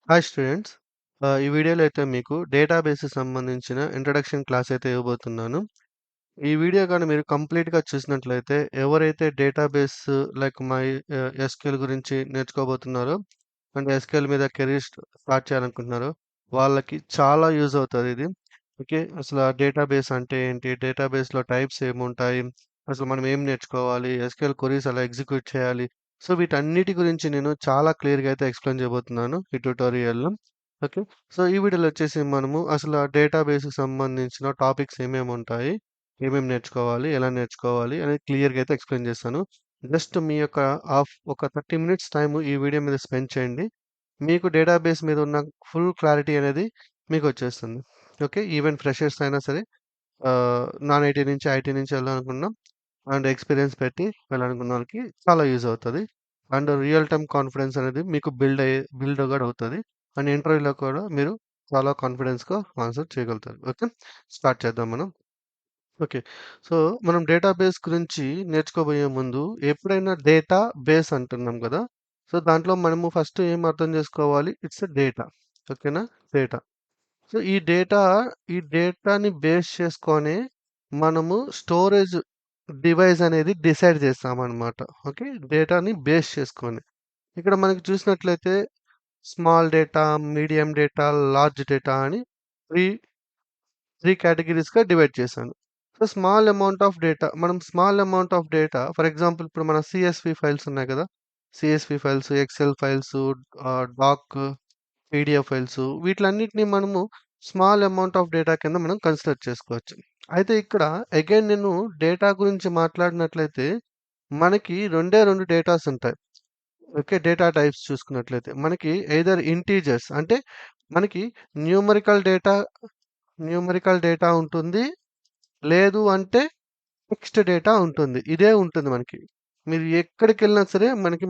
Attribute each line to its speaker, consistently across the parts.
Speaker 1: Hi students. ఈ వీడియోలో అయితే మీకు డేటాబేస్‌కి సంబంధించిన ఇంట్రడక్షన్ క్లాస్ అయితే ఇవ్వబోతున్నాను. ఈ వీడియో గాని మీరు కంప్లీట్‌గా చూసినట్లయితే ఎవరైతే డేటాబేస్ లైక్ ఎస్‌క్యూఎల్ గురించి నేర్చుకోబోతున్నారో అండ్ ఎస్‌క్యూఎల్ మీద కెరీర్ స్టార్ట్ చేయాలనుకుంటున్నారో వాళ్ళకి చాలా యూజ్ అవుతదిది. ఓకే. అసల డేటాబేస్ అంటే ఏంటి? డేటాబేస్‌లో టైప్స్ ఏముంటాయి? అసలు మనం ఏం నేర్చుకోవాలి? ఎస్‌క్యూఎల్ క్వెరీస్ ఎలా ఎగ్జిక్యూట్ చేయాలి? సో, వీటన్నిటి గురించి నేను చాలా క్లియర్‌గా అయితే ఎక్స్‌ప్లెయిన్ చేయబోతున్నాను ఈ ట్యుటోరియల్‌లో. ఓకే. సో, ఈ వీడియోలో వచ్చేసి మనము అసల డేటాబేస్‌కి సంబంధించిన టాపిక్స్ ఏమేముంటాయి? ఏమేమి నేర్చుకోవాలి? ఎలా నేర్చుకోవాలి? అనేది క్లియర్‌గా అయితే ఎక్స్‌ప్లెయిన్ చేస్తాను. జస్ట్ మీ యొక్క ఒక 30 మినిట్స్ టైము ఈ వీడియో మీద స్పెండ్ చేయండి. మీకు డేటాబేస్ మీద ఉన్న ఫుల్ క్లారిటీ అనేది మీకొచ్చేస్తుంది. ఓకే. ఈవెన్ ఫ్రెషర్స్ అయినా సరే నాన్ ఐటీ నుంచి, ఐటీ నుంచి వెళ్ళాలనుకున్న అండ్ ఎక్స్‌పీరియన్స్ పెట్టి వెళ్ళాలనుకున్నోళ్ళకి చాలా యూజ్ అవుతది. అండ్ రియల్ టైమ్ కాన్ఫిడెన్స్ అనేది మీకు బిల్డ్ గూడా అవుతది. అండ్ ఇంటర్వ్యూలో కూడా మీరు చాలా కాన్ఫిడెన్స్‌గా ఆన్సర్ చేయగలుగుతారు. ఓకే. స్టార్ట్ చేద్దాం మనం. ఓకే. సో, మనం డేటాబేస్ గురించి నేర్చుకోబోయే ముందు ఎప్పుడైనా డేటా బేస్ అంటున్నాం గదా! సో, దాంట్లో మనము ఫస్ట్ ఏం అర్థం జేసుకోవాలి? It's a data. ఓకేనా? డేటా. సో, ఈ డేటాని బేస్ చేసుకొనే మనము స్టోరేజ్ డివైస్ అనేది డిసైడ్ చేస్తామనమాట. ఓకే. డేటాని బేస్ చేసుకొని. ఇక్కడ మనకి చూసినట్లయితే small data, medium data, large data అని 3, 3 కేటగరీస్‌గా డివైడ్ చేశాను. So, small amount of data for example ఇప్పుడు మన సీఎస్‌వి ఫైల్స్ ఉన్నాయి కదా! CSV files, excel files, doc, PDF files వీటిలన్నిటిని మనము స్మాల్ అమౌంట్ ఆఫ్ డేటా కింద మనం కన్సిడర్ చేసుకోవచ్చు. అయితే ఇక్కడ అగైన్ నేను డేటా గురించి మాట్లాడినట్లయితే మనకి రెండే 2 డేటాస్ ఉంటాయి. ఓకే. డేటా టైప్స్ చూసుకున్నట్లయితే మనకి ఎయిదర్ ఇంటీజర్స్ అంటే మనకి న్యూమరికల్ డేటా న్యూమరికల్ డేటా ఉంటుంది. లేదు అంటే టెక్స్ట్ డేటా ఉంటుంది. ఇదే ఉంటుంది మనకి. మీరు ఎక్కడికెళ్ళినా సరే మనకి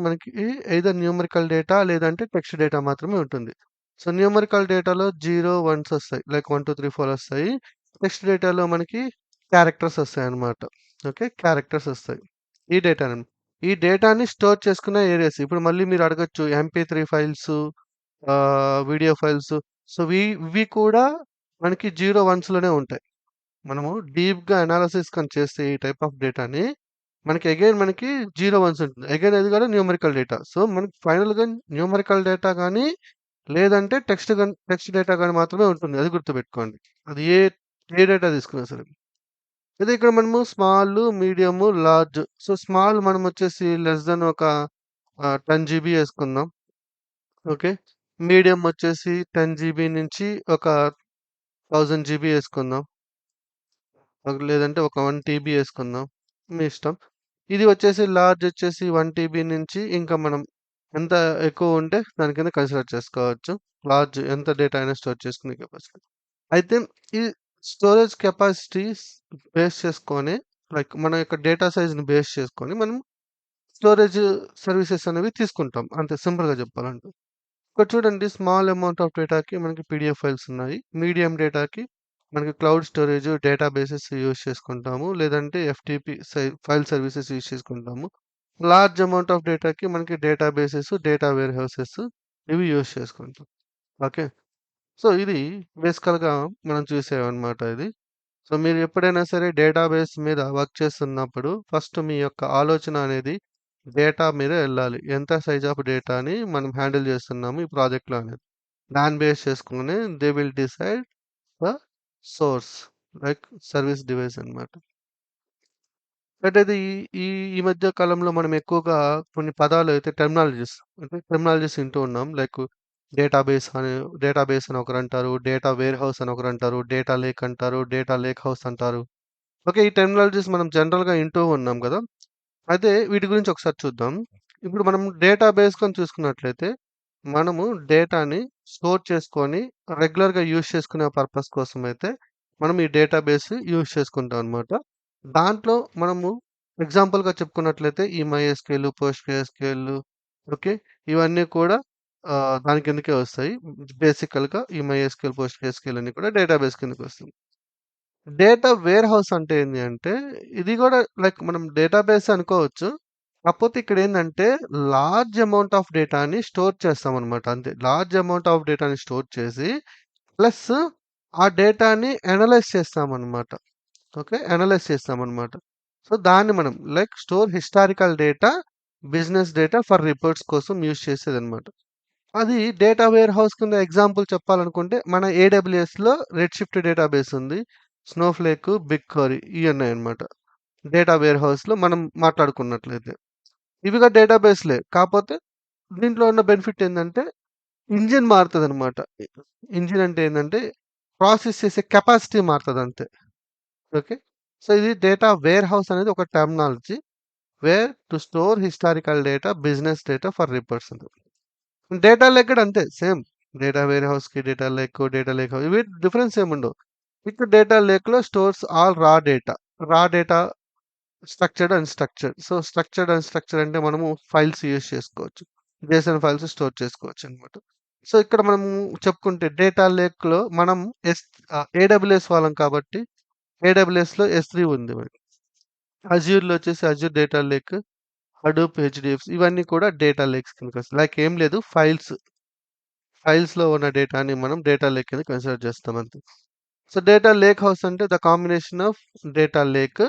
Speaker 1: ఎయిదర్ న్యూమరికల్ డేటా లేదంటే టెక్స్ట్ డేటా మాత్రమే ఉంటుంది. సో, న్యూమరికల్ డేటాలో 0, 1స్ ఒస్తాయి. లైక్ 1, 2, 3, 4 ఒస్తాయి. టెక్స్ట్ డేటాలో మనకి క్యారెక్టర్స్ ఒస్తాయన్నమాట. ఓకే. క్యారెక్టర్స్ ఒస్తాయి. ఈ డేటాని. ఈ డేటాని స్టోర్ చేసుకున్న ఏరియాస్. ఇప్పుడు మళ్ళీ మీరు అడగొచ్చు MP3 files, video files. So, ఇవి కూడా మనకి 0, 1స్‌లోనే ఉంటాయి. మనము డీప్‌గా అనాలిసిస్ కానీ చేస్తే ఈ టైప్ ఆఫ్ డేటాని మనకి 0, 1స్ ఉంటుంది. అగైన్ అది కూడా న్యూమరికల్ డేటా. సో, మనకి ఫైనల్‌గా న్యూమరికల్ డేటా గాని, లేదంటే టెక్స్ట్ డేటా గాని మాత్రమే ఉంటుంది. అది గుర్తుపెట్టుకోండి. అది ఏ డేటా తీసుకున్నా సరే. అయితే ఇక్కడ మనము small, medium, large. So, small మనమొచ్చేసి లెస్ థాన్ ఒక 10 జీబీ యేసుకుందాం. ఓకే. మీడియం వచ్చేసి 10 జీబీ నుంచి ఒక 1000 జీబీ యేసుకుందాం. లేదంటే ఒక 1 టీబీ యేసుకుందాం. మీ ఇష్టం. ఇది వచ్చేసి లార్జ్ వచ్చేసి 1 టీబీ నుంచి ఇంకా మనం ఎంత ఎక్కువ ఉంటే దాని కింద కన్సిడర్ చేసుకోవచ్చు. లార్జ్ ఎంత డేటా అయినా స్టోర్ చేసుకునే కెపాసిటీ. అయితే ఈ స్టోరేజ్ కెపాసిటీస్ బేస్ చేసుకొని లైక్ మన యొక్క డేటా సైజ్‌ని బేస్ చేసుకొని మనం స్టోరేజ్ సర్వీసెస్ అనేవి తీసుకుంటాం. అంతే సింపుల్‌గా చెప్పాలంటే. ఇక్కడ చూడండి స్మాల్ అమౌంట్ ఆఫ్ డేటాకి మనకి పీడీఎఫ్ ఫైల్స్ ఉన్నాయి. మీడియం డేటాకి మనకి క్లౌడ్ స్టోరేజ్, డేటాబేసెస్ యూజ్ చేసుకుంటాము. లేదంటే ఎఫ్‌టిపి ఫైల్ సర్వీసెస్ యూజ్ చేసుకుంటాము. లార్జ్ అమౌంట్ ఆఫ్ డేటాకి మనకి డేటాబేసెస్, డేటా వేర్ హౌసెస్ ఇవి యూజ్ చేసుకుంటాం. ఓకే. సో, ఇది బేసికల్‌గా మనం చూసేవన్నమాట ఇది. సో, మీరు ఎప్పుడైనా సరే డేటాబేస్ మీద వర్క్ చేస్తున్నప్పుడు ఫస్ట్ మీ యొక్క ఆలోచన అనేది డేటా మీద ఎళ్ళాలి. ఎంత సైజ్ ఆఫ్ డేటాని మనం హ్యాండిల్ చేస్తున్నాము ఈ ప్రాజెక్ట్‌లో అనేది. దాన్ని బేస్ చేసుకొని they will decide the source like service device అన్నమాట. బట్ అది ఈ ఈ ఈ మధ్య కాలంలో మనం ఎక్కువగా కొన్ని పదాలు అయితే టెర్మినాలజీస్ వింటూ ఉన్నాం. లైక్ డేటాబేస్ అని డేటాబేస్ అని ఒకరంటారు. డేటా వేర్ హౌస్ అని ఒకరంటారు. డేటా లేక్ అంటారు. డేటా లేక్ హౌస్ అంటారు. ఓకే. ఈ టెర్మినాలజీస్ మనం జనరల్‌గా వింటూ ఉన్నాం గదా! అయితే వీటి గురించి ఒకసారి చూద్దాం. ఇప్పుడు మనం డేటాబేస్ కని చూసుకున్నట్లయితే, మనము డేటాని స్టోర్ చేసుకొని రెగ్యులర్‌గా యూజ్ చేసుకునే పర్పస్ కోసమైతే మనం ఈ డేటాబేస్ యూజ్ చేసుకుంటాం అనమాట. దాంట్లో మనము ఎగ్జాంపుల్‌గా చెప్పుకున్నట్లయితే ఈ మైఎస్‌క్యూఎల్, పోస్ట్‌గ్రెస్‌క్యూఎల్ ఓకే. ఇవన్నీ కూడా దాని కిందకే వస్తాయి. బేసికల్‌గా ఈ మైఎస్‌క్యూఎల్, పోస్ట్‌గ్రెస్‌క్యూఎల్ అన్నీ కూడా డేటాబేస్ కిందకొస్తాయి. డేటా వేర్ హౌస్ అంటే ఏంది అంటే, ఇది గూడా లైక్ మనం డేటాబేసే అనుకోవచ్చు. కాకపోతే ఇక్కడేందంటే లార్జ్ అమౌంట్ ఆఫ్ డేటాని స్టోర్ చేస్తామనమాట అంతే. లార్జ్ అమౌంట్ ఆఫ్ డేటాని స్టోర్ చేసి ప్లస్ ఆ డేటాని అనలైజ్ చేస్తామనమాట. ఓకే. అనలైజ్ చేస్తామనమాట. సో, దాన్ని మనం like store historical data, business data for reports కోసం యూజ్ చేసేదనమాట. అది డేటా వేర్‌హౌస్ కింద ఎగ్జాంపుల్ చెప్పాలనుకుంటే మన ఏడబ్ల్యూఎస్‌లో రెడ్‌షిఫ్ట్ డేటాబేస్ ఉంది. స్నోఫ్లేక్, బిగ్‌క్వెరీ ఇయున్నాయన్నమాట. డేటా వేర్‌హౌస్‌లో మనం మాట్లాడుకున్నట్లయితే. ఇవి కూడా డేటాబేస్‌లే. కాపోతే దీంట్లో ఉన్న బెనిఫిట్ ఏందంటే ఇంజిన్ మారుతదనమాట. ఇంజిన్ అంటే ఏందంటే ప్రాసెస్ చేసే కెపాసిటీ మారుతదంతే. ఓకే. సో, ఇది డేటా వేర్‌హౌస్ అనేది ఒక terminology. Where to store historical data, business data for reports అని. డేటా లేక్ కూడా అంతే సేమ్. డేటా వేర్‌హౌస్‌కి, డేటా లేక్ ఇవి డిఫరెన్స్ ఏముండవు. ఇక్కడ డేటా లేక్‌లో stores all raw data. Raw data structured, unstructured. So, structured, unstructured అంటే మనము ఫైల్స్ యూజ్ చేసుకోవచ్చు. జేసన్ ఫైల్స్ స్టోర్ చేసుకోవచ్చనమాట. సో, ఇక్కడ మనము చెప్పుకుంటే డేటా లేక్‌లో మనం ఏడబ్ల్యూఎస్ వాళ్ళం కాబట్టి ఏడబ్ల్యూఎస్‌లో ఎస్3 ఉంది మనకి. అజ్యూర్‌లో వచ్చేసి Azure data lake, Hadoop, HDFC ఇవన్నీ కూడా డేటా లేక్స్ కిందకొస్తాయి. లైక్ ఏం లేదు ఫైల్స్‌లో ఉన్న డేటాని మనం డేటా లేక్ కింద కన్సిడర్ చేస్తాం అంతే. సో, డేటా లేక్ హౌస్ అంటే the combination of data lake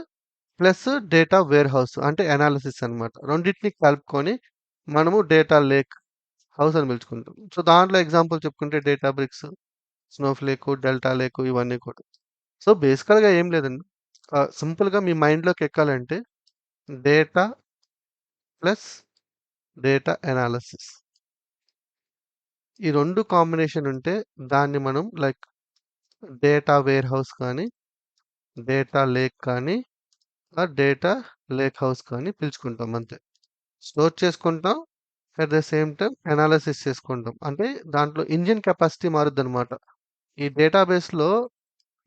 Speaker 1: plus data warehouse అంటే అనాలిసిస్ అన్నమాట. రెండిటిని కలుపుకొని మనము డేటా లేక్ హౌస్ అని పిలుచుకుంటాం. సో, దాంట్లో ఎగ్జాంపుల్ చెప్పుకుంటే డేటాబ్రిక్స్, స్నోఫ్లేక్, డెల్టా లేక్ ఇవన్నీ కూడా. సో, బేసికల్‌గా ఏం లేదండి. సింపుల్‌గా మీ మైండ్‌లోకి ఎక్కాలంటే డేటా ప్లస్ డేటా అనాలిసిస్. ఈ 2 కాంబినేషన్ ఉంటే దాన్ని మనం లైక్ డేటా వేర్‌హౌస్ కానీ, డేటా లేక్ కానీ, డేటా లేక్ హౌస్ కానీ పిలుచుకుంటాం అంతే. స్టోర్ చేసుకుంటాం. At the same time analysis చేసుకుంటాం. అంటే దాంట్లో ఇంజిన్ కెపాసిటీ మారుద్దనమాట. ఈ డేటాబేస్‌లో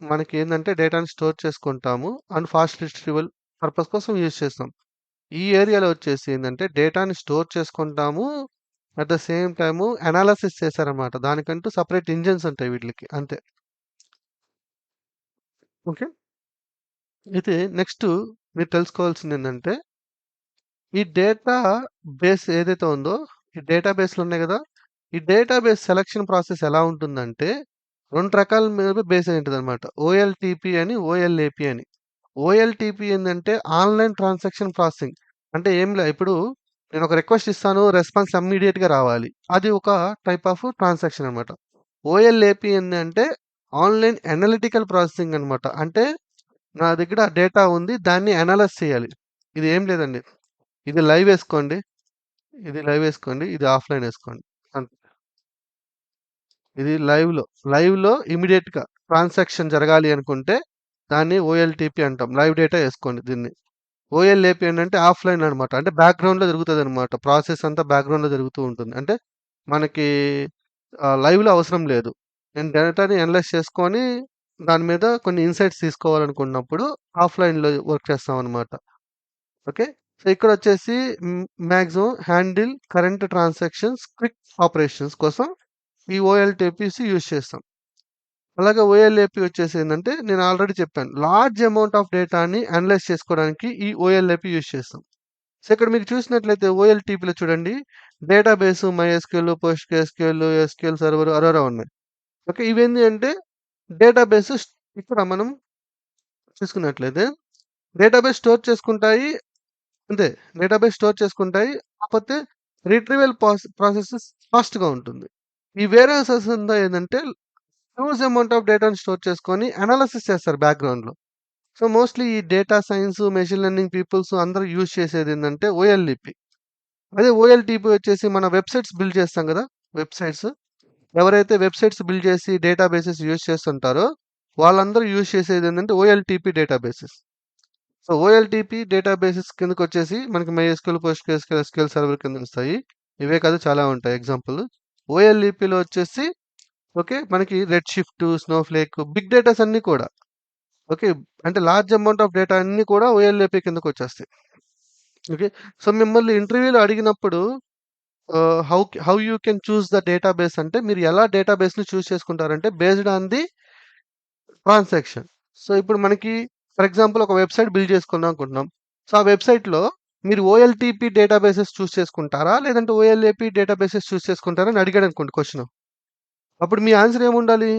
Speaker 1: మనకేందంటే డేటాని స్టోర్ చేసుకుంటాము. అండ్ ఫాస్ట్ రిట్రీవల్ పర్పస్ కోసం యూజ్ చేస్తాం. ఈ ఏరియాలో వచ్చేసి ఏందంటే డేటాని స్టోర్ చేసుకుంటాము. At the same time analysis చేశారనమాట. దానికంటూ సెపరేట్ ఇంజిన్స్ ఉంటాయి వీటిలికి అంతే. ఓకే. అయితే నెక్స్ట్ మీరు తెలుసుకోవాల్సిందేందంటే ఈ డేటా బేస్ ఏదైతే ఉందో, ఈ డేటాబేస్‌లు ఉన్నాయి గదా! ఈ డేటాబేస్ సెలక్షన్ ప్రాసెస్ ఎలా ఉంటుందంటే 2 రకాల మీద బేస్ అయి ఉంటదనమాట. ఓఎల్‌టీపీ అని, ఓఎల్ఏపీ అని. ఓఎల్‌టీపీ ఏందంటే ఆన్‌లైన్ ట్రాన్సాక్షన్ ప్రాసెసింగ్. అంటే ఏంలే ఇప్పుడు నేనొక రిక్వెస్ట్ ఇస్తాను. రెస్పాన్స్ ఇమ్మీడియేట్‌గా రావాలి. అది ఒక టైప్ ఆఫ్ ట్రాన్సాక్షన్ అనమాట. ఓఎల్ఏపీ ఏందంటే ఆన్‌లైన్ అనలిటికల్ ప్రాసెసింగ్ అనమాట. అంటే నా దగ్గర డేటా ఉంది. దాన్ని అనలైజ్ చేయాలి. ఇది ఏం లేదండి. ఇది లైవ్ ఏసుకోండి. ఇది లైవ్ ఏసుకోండి. ఇది ఆఫ్‌లైన్ ఏసుకోండి. అంతే. ఇది లైవ్‌లో ఇమ్మీడియేట్‌గా ట్రాన్సాక్షన్ జరగాలి అనుకుంటే దాన్ని ఓఎల్‌టీపీ అంటాం. లైవ్ డేటా ఏసుకోండి దీన్ని. ఓఎల్ఏపీ ఏంటంటే ఆఫ్‌లైన్ అనమాట. అంటే బ్యాక్‌గ్రౌండ్‌లో జరుగుతదనమాట. ప్రాసెస్ అంతా బ్యాక్‌గ్రౌండ్‌లో జరుగుతూ ఉంటుంది. అంటే మనకి లైవ్‌లో అవసరం లేదు. నేను డేటాని అనలైజ్ చేసుకొని దాని మీద కొన్ని ఇన్‌సైట్స్ తీసుకోవాలనుకున్నప్పుడు ఆఫ్‌లైన్‌లో వర్క్ చేస్తామనమాట. ఓకే. సో, ఇక్కడొచ్చేసి maximum handle current transactions, quick operations కోసం ఈ ఓఎల్‌టీపీస్ యూజ్ చేస్తాం. అలాగే ఓఎల్ఏపీ వచ్చేసి ఏందంటే నేను ఆల్రెడీ చెప్పాను. లార్జ్ అమౌంట్ ఆఫ్ డేటాని అనలైజ్ చేసుకోవడానికి ఈ ఓఎల్ఏపీ యూజ్ చేస్తాం. సో, ఇక్కడ మీకు చూసినట్లయితే ఓఎల్‌టీపీలో చూడండి database MySQL, PostgreSQL, SQL server, Aurora ఉన్నాయి. ఓకే. ఇవేంది అంటే డేటాబేస్ ఇక్కడ మనం చూసుకున్నట్లయితే డేటాబేస్ స్టోర్ చేసుకుంటాయి. అంతే. డేటాబేస్ స్టోర్ చేసుకుంటాయి. కాకపోతే రిట్రీవల్ ప్రాసెస్ ఫాస్ట్‌గా ఉంటుంది. ఈ వేర్‌హౌసెస్ అంతా ఏందంటే హ్యూజ్ అమౌంట్ ఆఫ్ డేటాను స్టోర్ చేసుకొని అనాలిసిస్ చేస్తారు బ్యాక్‌గ్రౌండ్‌లో. సో, మోస్ట్‌లీ ఈ data science, machine learning peoples అందరూ యూజ్ చేసేదేందంటే ఓఎల్‌ఈపీ. అదే ఓఎల్‌టీపీ వచ్చేసి మన వెబ్‌సైట్స్ బిల్డ్ చేస్తాం గదా! వెబ్‌సైట్స్. ఎవరైతే వెబ్‌సైట్స్ బిల్డ్ చేసి డేటాబేసెస్ యూజ్ చేస్తుంటారో వాళ్ళందరూ యూజ్ చేసేదేంటంటే OLTP databases. So, OLTP databases కిందకొచ్చేసి మనకి మైఎస్‌క్యూఎల్, పోస్ట్‌గ్రెస్‌క్యూఎల్, ఎస్‌క్యూఎల్ సర్వర్ కిందొస్తాయి. ఇవే కాదు చాలా ఉంటాయి ఎగ్జాంపుల్. ఓఎల్‌ఈపీలో వచ్చేసి ఓకే. మనకి Redshift, Snowflake, big datas అన్నీ కూడా. ఓకే. అంటే లార్జ్ అమౌంట్ ఆఫ్ డేటా అన్నీ కూడా ఓఎల్ఏపీ కిందకొచ్చేస్తాయి. ఓకే. సో, మిమ్మల్ని ఇంటర్వ్యూలో అడిగినప్పుడు how you can choose the database అంటే మీరు ఎలా డేటాబేస్‌ని చూజ్ చేసుకుంటారంటే based on the transaction. So, ఇప్పుడు మనకి ఫర్ ఎగ్జాంపుల్ ఒక వెబ్‌సైట్ బిల్డ్ చేసుకుందాం అనుకుంటున్నాం. సో, ఆ వెబ్‌సైట్‌లో మీరు ఓఎల్టీపీ డేటాబేసెస్ చూస్ చేసుకుంటారా? లేదంటే ఓఎల్ఏపీ డేటాబేసెస్ చూస్ చేసుకుంటారా అని అడిగాడనుకోండి క్వెషను. అప్పుడు మీ ఆన్సర్ ఏముండాలి?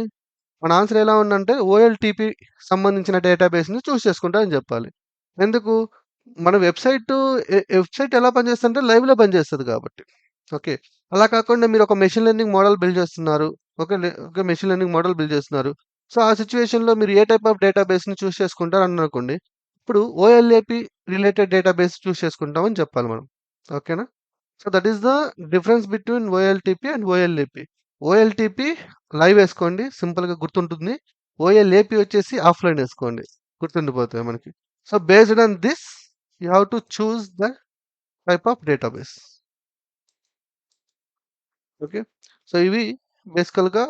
Speaker 1: మన ఆన్సర్ ఎలా ఉందంటే ఓఎల్టీపీ సంబంధించిన డేటాబేస్‌ని చూస్ చేసుకుంటా అని జెప్పాలి. ఎందుకు? మన వెబ్‌సైట్ ఎలా పనిచేస్తదంటే లైవ్‌లో పనిచేస్తది కాబట్టి. ఓకే. అలా కాకుండా మీరొక మెషిన్ లెర్నింగ్ మోడల్ బిల్డ్ చేస్తున్నారు. Okay. Machine learning model build చేస్తున్నారు. సో, ఆ సిట్యుయేషన్‌లో మీరు ఏ టైప్ ఆఫ్ డేటాబేస్‌ని చూస్ చేసుకుంటారు అన్నారనుకోండి. ఇప్పుడు ఓఎల్ఏపీ రిలేటెడ్ డేటాబేస్ చూస్ చేసుకుంటామని చెప్పాలి మనం. ఓకేనా? So, that is the difference between OLTP and OLAP. OLTP live ఏసుకోండి. సింపుల్‌గా గుర్తుంటుంది. ఓఎల్ఏపీ వచ్చేసి ఆఫ్‌లైన్ ఏసుకోండి. గుర్తుండిపోతాయి మనకి. So, based on this you have to choose the type of database. Okay. So, ఇవి బేసికల్‌గా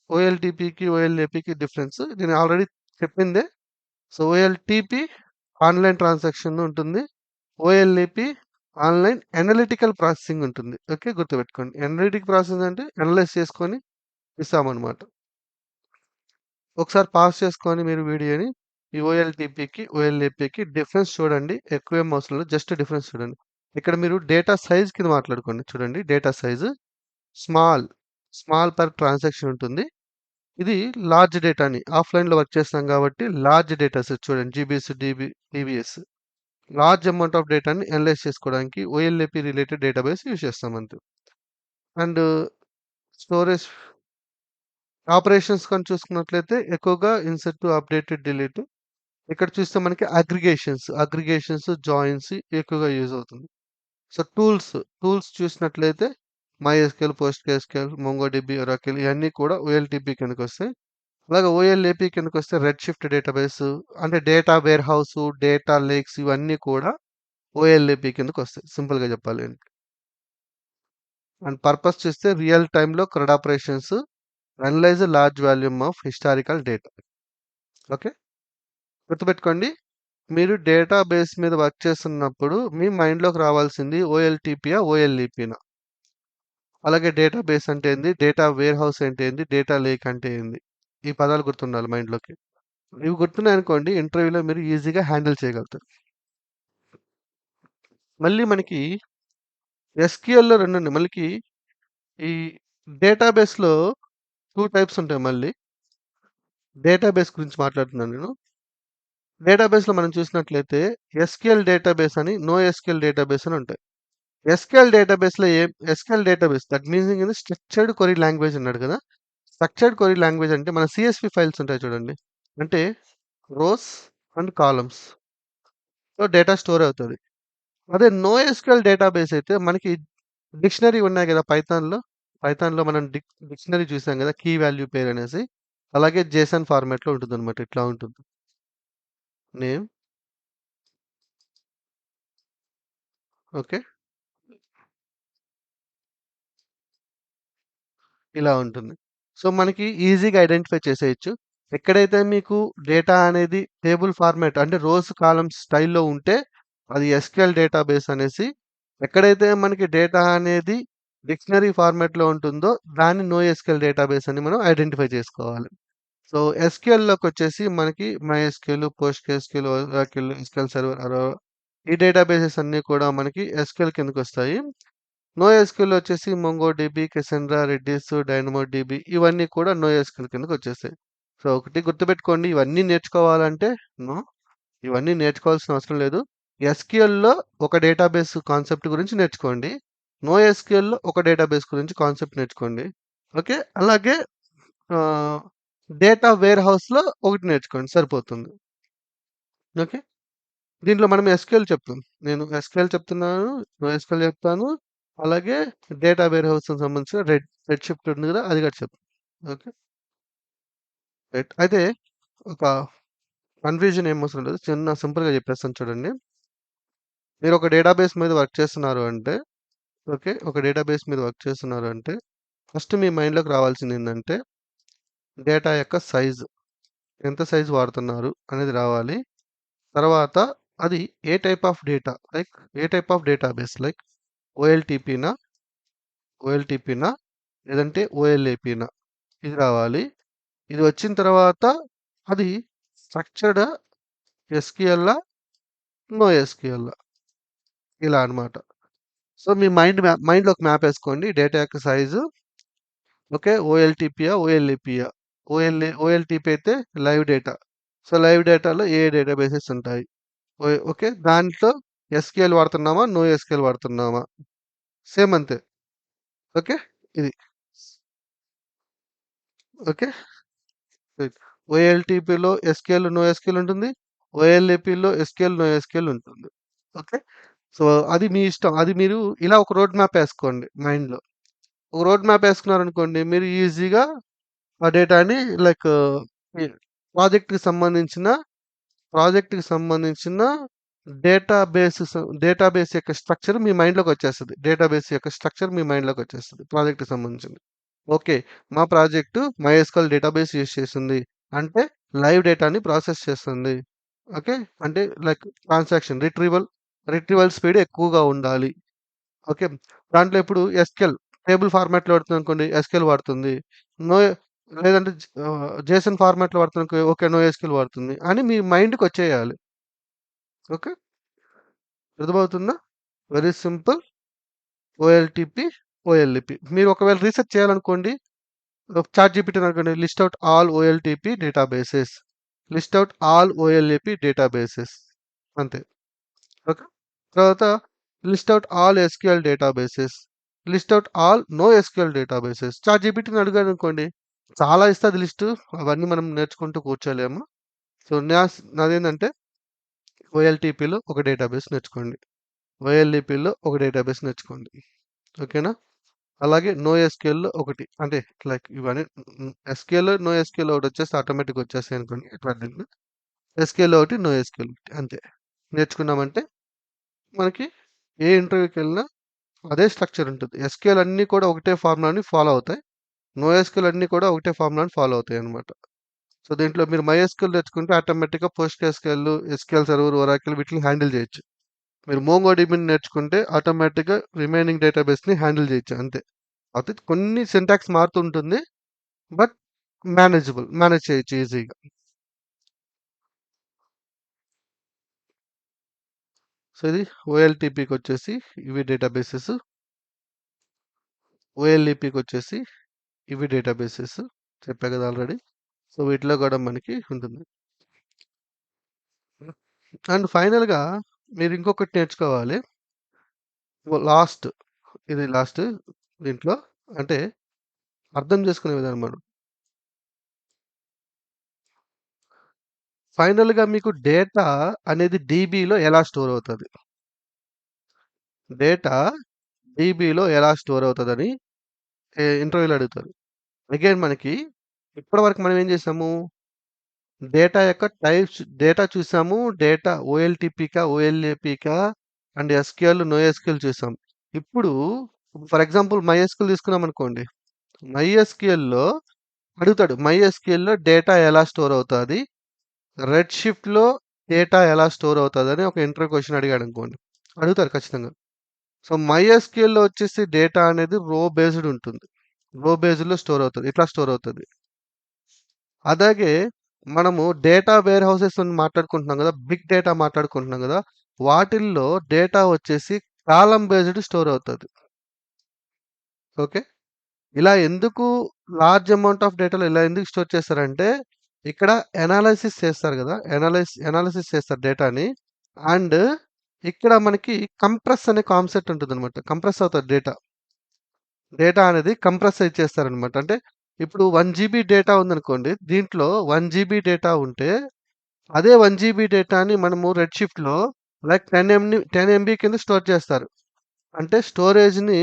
Speaker 1: ఓఎల్టీపీకి, ఓఎల్ఏపీకి డిఫరెన్స్. నేను ఆల్రెడీ చెప్పిందే. సో, ఓఎల్టీపీ ఆన్‌లైన్ ట్రాన్సాక్షన్ ఉంటుంది. ఓఎల్ఏపీ ఆన్‌లైన్ అనలిటికల్ ప్రాసెసింగ్ ఉంటుంది. ఓకే. గుర్తుపెట్టుకోండి. అనలిటిక్ ప్రాసెసింగ్ అంటే అనలైజ్ చేసుకొని ఇస్తామనమాట. ఒకసారి పాజ్ చేసుకొని మీరు వీడియోని ఈ ఓఎల్టీపీకి, ఓఎల్ఏపీకి డిఫరెన్స్ చూడండి. ఎక్కువేం అవసరం లేదు. జస్ట్ డిఫరెన్స్ చూడండి. ఇక్కడ మీరు డేటా సైజ్ కింద మాట్లాడుకోండి. చూడండి data size small, small per transaction ఉంటుంది. ఇది లార్జ్ డేటాని ఆఫ్‌లైన్‌లో వర్క్ చేస్తాం కాబట్టి లార్జ్ డేటా సెట్ చూడండి. GBs, TBS. Large amount of డేటాని అనలైజ్ చేసుకోవడానికి ఓఎల్ఏపీ రిలేటెడ్ డేటాబేస్ యూజ్ చేస్తాం అంతే. అండ్ స్టోరేజ్ ఆపరేషన్స్ కానీ చూసుకున్నట్లయితే ఎక్కువగా ఇన్సర్ట్, అప్డేట్, డిలీట్. ఇక్కడ చూస్తే మనకి అగ్రిగేషన్స్, జాయిన్స్ ఎక్కువగా యూజ్ అవుతుంది. సో, టూల్స్ చూసినట్లయితే మైఎస్‌క్యూఎల్, పోస్ట్‌గ్రెస్‌క్యూఎల్, మొంగోడిబి, ఒరాకిల్ ఇయన్నీ కూడా ఓఎల్టీపీ కిందకొస్తాయి. అలాగే ఓఎల్ఏపీ కిందకొస్తే రెడ్ షిఫ్ట్ డేటాబేసు అంటే data warehouse, data lakes ఇవన్నీ కూడా ఓఎల్ఏపీ కిందకొస్తాయి. సింపుల్‌గా చెప్పాలి అంటే. అండ్ పర్పస్ చూస్తే రియల్ టైమ్‌లో CRUD operations analyse large volume of historical data. Okay. గుర్తుపెట్టుకోండి. మీరు డేటాబేస్ మీద వర్క్ చేస్తున్నప్పుడు మీ మైండ్‌లోకి రావాల్సింది ఓఎల్టీపీయా? ఓఎల్ఈపీనా? అలాగే డేటాబేస్ అంటే ఏంది? డేటా వేర్ హౌస్ అంటే ఏంది? డేటా లేక్ అంటే ఏంది? ఈ పదాలు గుర్తుండాలి మైండ్‌లోకి. ఇవి గుర్తున్నాయనుకోండి ఇంటర్వ్యూలో మీరు ఈజీగా హ్యాండిల్ చేయగలుగుతారు. మళ్ళీ మనకి ఎస్‌క్యూఎల్‌లో 2 ఉన్నాయి. మనకి ఈ డేటాబేస్‌లో 2 టైప్స్ ఉంటాయి మళ్ళీ. డేటాబేస్ గురించి మాట్లాడుతున్నాను నేను. డేటాబేస్‌లో మనం చూసినట్లయితే ఎస్‌క్యూఎల్ డేటాబేస్ అని, నో ఎస్‌క్యూఎల్ డేటాబేస్ అని ఉంటాయి. SQL database that meaning in structured query language అన్నాడు కదా! స్ట్రక్చర్డ్ క్వెరీ లాంగ్వేజ్ అంటే మన సీఎస్‌వి ఫైల్స్ ఉంటాయి చూడండి. అంటే rows and columns. So, data store అవుతది. అదే నోఎస్‌క్యూఎల్ డేటాబేస్ అయితే మనకి డిక్షనరీ ఉన్నాయి గదా! పైథాన్‌లో మనం డిక్షనరీ చూసాం గదా! కీ వాల్యూ పెయిర్ అనేసి. అలాగే జేసన్ ఫార్మాట్‌లో ఉంటుందన్నమాట. ఇట్లా ఉంటుంది. Name okay. ఇలా ఉంటుంది. సో, మనకి ఈజీగా ఐడెంటిఫై చేసేయొచ్చు. ఎక్కడైతే మీకు డేటా అనేది టేబుల్ ఫార్మాట్ అంటే రోస్, కాలమ్స్ స్టైల్‌లో ఉంటే అది ఎస్‌క్యూఎల్ డేటాబేస్ అనేసి, ఎక్కడైతే మనకి డేటా అనేది డిక్షనరీ ఫార్మాట్‌లో ఉంటుందో దాన్ని నోఎస్‌క్యూఎల్ డేటాబేస్ అని మనం ఐడెంటిఫై చేసుకోవాలి. సో, ఎస్‌క్యూఎల్‌లోకొచ్చేసి మనకి మైఎస్‌క్యూఎల్, పోస్ట్‌గ్రెస్‌క్యూఎల్, ఒరాకిల్, ఎస్‌క్యూఎల్ సర్వర్, ఈ డేటాబేసెస్ అన్నీ కూడా మనకి ఎస్‌క్యూఎల్ కిందకొస్తాయి. నోఎస్‌క్యూఎల్ వచ్చేసి మొంగోడిబి, కెసెండ్రా, రెడిస్, డైనమోడిబి ఇవన్నీ కూడా నోఎస్‌క్యూఎల్ కిందకొచ్చేస్తాయి. సో, ఒకటి గుర్తుపెట్టుకోండి ఇవన్నీ నేర్చుకోవాలంటే నో, ఇవన్నీ నేర్చుకోవాల్సిన అవసరం లేదు. ఎస్‌క్యూఎల్‌లో ఒక డేటాబేస్ కాన్సెప్ట్ గురించి నేర్చుకోండి. నోఎస్‌క్యూఎల్‌లో ఒక డేటాబేస్ గురించి కాన్సెప్ట్ నేర్చుకోండి. ఓకే. అలాగే ఆహ్, డేటా వేర్ హౌస్‌లో ఒకటి నేర్చుకోండి సరిపోతుంది. ఓకే. దీంట్లో మనం ఎస్‌క్యూఎల్ చెప్తాం. నేను ఎస్‌క్యూఎల్ చెప్తున్నాను, నోఎస్‌క్యూఎల్ చెప్తాను. అలాగే డేటా వేర్ హౌస్‌కి సంబంధించిన రెడ్ షిఫ్ట్ ఉంది కదా! అది కూడా చెప్తాను. ఓకే. రైట్. అయితే ఒక కన్‌ఫ్యూజన్ ఏం అవసరం లేదు. చిన్న సింపుల్‌గా చెప్పేస్తాను చూడండి. మీరు ఒక డేటాబేస్ మీద వర్క్ చేస్తున్నారు అంటే ఓకే. ఒక డేటాబేస్ మీద వర్క్ చేస్తున్నారు అంటే ఫస్ట్ మీ మైండ్‌లోకి రావాల్సిందేంటంటే డేటా యొక్క సైజ్. ఎంత సైజ్ వాడుతున్నారు అనేది రావాలి. తర్వాత అది ఏ టైప్ ఆఫ్ డేటా ఏ టైప్ ఆఫ్ డేటాబేస్ ఓఎల్టీపీనా? ఓఎల్టీపీనా? లేదంటే ఓఎల్ఏపీనా? ఇది రావాలి. ఇది వచ్చిన తర్వాత అది స్ట్రక్చర్డా? ఎస్‌క్యూఎల్లా? నో ఎస్‌క్యూఎల్లా? ఇలా అన్నమాట. సో, మీ మైండ్‌లో ఒక మ్యాప్ ఏసుకోండి. డేటా యొక్క సైజు ఓకే. ఓఎల్‌టీపీయా? ఓఎల్‌ఈపీయా? ఓఎల్‌టీపీ అయితే లైవ్ డేటా. సో, లైవ్ డేటాలో ఏ డేటాబేసెస్ ఉంటాయి. ఓకే. దాంట్లో ఎస్‌క్యూఎల్ వాడుతున్నామా? నో ఎస్‌క్యూఎల్ వాడుతున్నామా? సేమ్ అంతే. ఓకే. ఇది. ఓకే. రైట్. ఓఎల్‌టీపీలో ఎస్‌క్యూఎల్, నో ఎస్‌క్యూఎల్ ఉంటుంది. ఓఎల్‌ఏపీలో ఎస్‌క్యూఎల్, నో ఎస్‌క్యూఎల్ ఉంటుంది. ఓకే. సో, అది మీ ఇష్టం. అది మీరు ఇలా ఒక రోడ్ మ్యాప్ ఏసుకోండి మైండ్‌లో. ఒక రోడ్ మ్యాప్ ఏసుకున్నారనుకోండి, మీరు ఈజీగా ఆ డేటాని లైక్ ఈ ప్రాజెక్ట్‌కి సంబంధించిన ప్రాజెక్ట్‌కి సంబంధించిన డేటాబేస్ యొక్క స్ట్రక్చర్ మీ మైండ్‌లోకొచ్చేస్తది. డేటాబేస్ యొక్క స్ట్రక్చర్ మీ మైండ్‌లోకొచ్చేస్తది ప్రాజెక్ట్‌కి సంబంధించింది. ఓకే. మా ప్రాజెక్టు మైఎస్‌క్యూఎల్ డేటాబేస్ యూజ్ చేస్తుంది. అంటే లైవ్ డేటాని ప్రాసెస్ చేస్తుంది. ఓకే. అంటే లైక్ రిట్రీవల్ స్పీడ్ ఎక్కువగా ఉండాలి. ఓకే. దాంట్లో ఇప్పుడు ఎస్‌క్యూఎల్ టేబుల్ ఫార్మాట్‌లో వాడుతుందనుకోండి ఎస్‌క్యూఎల్ వాడుతుంది. నో లేదంటే జేసన్ ఫార్మాట్‌లో వాడుతుందనుకో ఓకే. నో ఎస్‌క్యూఎల్ వాడుతుంది అని మీ మైండ్‌కొచ్చేయాలి. ఓకే. అర్థమవుతుందా? Very simple. OLTP, OLAP. మీరు ఒకవేళ రీసెర్చ్ చేయాలనుకోండి చాట్‌జీపీటీని అడగండి. List out all OLTP databases. List out all OLAP databases. అంతే. ఓకే. తర్వాత list out all SQL databases. List out all no SQL databases. చాట్‌జీపీటీని అడిగారనుకోండి చాలా ఇస్తది లిస్టు. అవన్నీ మనం నేర్చుకుంటూ కూర్చోలేము. సో, నాదేందంటే ఓఎల్‌టీపీలో ఒక డేటాబేస్ నేర్చుకోండి. ఓఎల్‌ఈపీలో ఒక డేటాబేస్ నేర్చుకోండి. ఓకేనా? అలాగే నో ఎస్‌క్యూఎల్‌లో ఒకటి. అంటే లైక్ ఇవన్నీ ఎస్‌క్యూఎల్, నో ఎస్‌క్యూఎల్ ఒకటొచ్చేస్తే ఆటోమేటిక్‌గా వచ్చేస్తాయనుకోండి. అట్లా ఎస్‌క్యూఎల్ ఒకటి, నో ఎస్‌క్యూఎల్ ఒకటి అంతే. నేర్చుకున్నామంటే మనకి ఏ ఇంటర్వ్యూకెళ్ళినా అదే స్ట్రక్చర్ ఉంటుంది. ఎస్‌క్యూఎల్ అన్నీ కూడా ఒకటే ఫార్ములాని ఫాలో అవుతాయి. నో ఎస్‌క్యూఎల్ అన్నీ కూడా ఒకటే ఫార్ములాని ఫాలో అవుతాయన్నమాట. సో, దీంట్లో మీరు మైఎస్‌క్యూఎల్ తెచ్చుకుంటే ఆటోమేటిక్‌గా పోస్ట్‌గ్రెస్‌క్యూఎల్, ఎస్‌క్యూఎల్ సర్వర్, ఒరాకిల్ వీటిని హ్యాండిల్ చేయొచ్చు. మీరు మోంగోడిబిని నేర్చుకుంటే ఆటోమేటిక్‌గా రిమైనింగ్ డేటాబేస్‌ని హ్యాండిల్ చేయొచ్చు అంతే. అయితే కొన్ని సింటాక్స్ మారుతుంటుంది. బట్ మేనేజ్ చేయొచ్చు ఈజీగా. సో, ఇది ఓఎల్‌టీపీకొచ్చేసి ఇవి డేటాబేసెస్. ఓఎల్‌ఈపీకొచ్చేసి ఇవి డేటాబేసెస్. చెప్పా కదా ఆల్రెడీ. సో, వీటిలో కూడా మనకి ఉంటుంది. అండ్ ఫైనల్‌గా మీరు ఇంకొకటి నేర్చుకోవాలి. లాస్ట్ ఇది లాస్ట్ దీంట్లో అంటే అర్థం చేసుకునే విధానం మనం. ఫైనల్‌గా మీకు డేటా అనేది డీబీలో ఎలా స్టోర్ అవుతది? డేటా డీబీలో ఎలా స్టోర్ అవుతదని ఇంటర్వ్యూలో అడుగుతారు. అగైన్ మనకి ఇప్పటివరకు మనం ఏం చేసాము? డేటా చూసాము. డేటా ఓఎల్‌టీపీకా, ఓఎల్ఏపీకా అండ్ ఎస్‌క్యూఎల్, నో ఎస్‌క్యూఎల్ చూసాం. ఇప్పుడు ఫర్ ఎగ్జాంపుల్ మైఎస్‌క్యూఎల్ తీసుకున్నామనుకోండి. మైఎస్‌క్యూఎల్‌లో అడుగుతాడు. మైఎస్‌క్యూఎల్‌లో డేటా ఎలా స్టోర్ అవుతాది? రెడ్ షిఫ్ట్‌లో డేటా ఎలా స్టోర్ అవుతదని ఒక ఇంటర్వ్యూ క్వెషన్ అడిగాడనుకోండి. అడుగుతారు ఖచ్చితంగా. సో, మైఎస్‌క్యూఎల్‌లో వచ్చేసి డేటా అనేది రో బేస్డ్ ఉంటుంది. రో బేస్డ్‌లో స్టోర్ అవుతది. ఇట్లా స్టోర్ అవుతది. అలాగే మనము డేటా వేర్ హౌసెస్ అని మాట్లాడుకుంటున్నాం గదా! బిగ్ డేటా మాట్లాడుకుంటున్నాం గదా! వాటిల్లో డేటా వచ్చేసి కాలమ్ బేస్డ్ స్టోర్ అవుతది. ఓకే. ఇలా ఎందుకు లార్జ్ అమౌంట్ ఆఫ్ డేటాలో ఇలా ఎందుకు స్టోర్ చేస్తారంటే, ఇక్కడ అనాలిసిస్ చేస్తారు గదా! అనాలిసిస్ చేస్తారు డేటాని. అండ్ ఇక్కడ మనకి కంప్రెస్ అనే కాన్సెప్ట్ ఉంటుందనమాట. కంప్రెస్ అవుతది డేటా. డేటా అనేది కంప్రెస్ చేస్తారనమాట. అంటే ఇప్పుడు 1 జీబీ డేటా ఉందనుకోండి. దీంట్లో 1 జీబీ డేటా ఉంటే అదే 1 జీబీ డేటాని మనము రెడ్ షిఫ్ట్‌లో లైక్ 10 ఎంబీ కింద స్టోర్ చేస్తారు. అంటే స్టోరేజ్‌ని